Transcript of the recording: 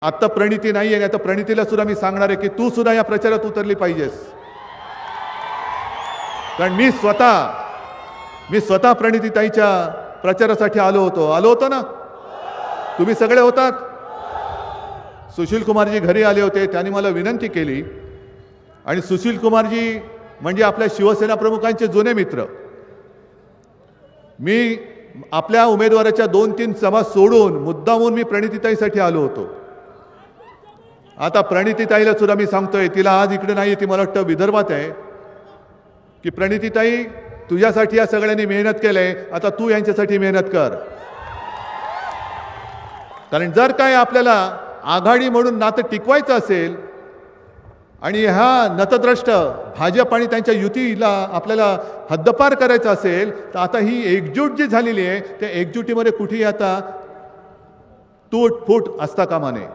आता प्रणिती नाही आहे, आता प्रणितीला सुद्धा मी सांगणार आहे की तू सुद्धा या प्रचारात उतरली पाहिजेस. कारण मी स्वतः प्रणितीताईच्या प्रचारासाठी आलो होतो ना. तुम्ही सगळे होतात. सुशील कुमारजी घरी आले होते, त्यांनी मला विनंती केली. आणि सुशील कुमारजी म्हणजे आपल्या शिवसेना प्रमुखांचे जुने मित्र. मी आपल्या उमेदवाराच्या 2-3 सभा सोडून मुद्दामून मी प्रणितीताईसाठी आलो होतो. आता प्रणितीताईला सुद्धा मी सांगतोय, तिला आज इकडे नाही, ती मला वाटतं विदर्भात आहे, की प्रणितीताई तुझ्यासाठी या सगळ्यांनी मेहनत केलंय, आता तू यांच्यासाठी मेहनत कर. कारण जर काय आपल्याला आघाडी म्हणून नातं टिकवायचं असेल आणि ह्या नतद्रष्ट भाजप आणि त्यांच्या युतीला आपल्याला हद्दपार करायचं असेल, तर आता ही एकजूट जी झालेली आहे त्या एकजुटीमध्ये कुठेही आता तूट फूट असता कामा नये.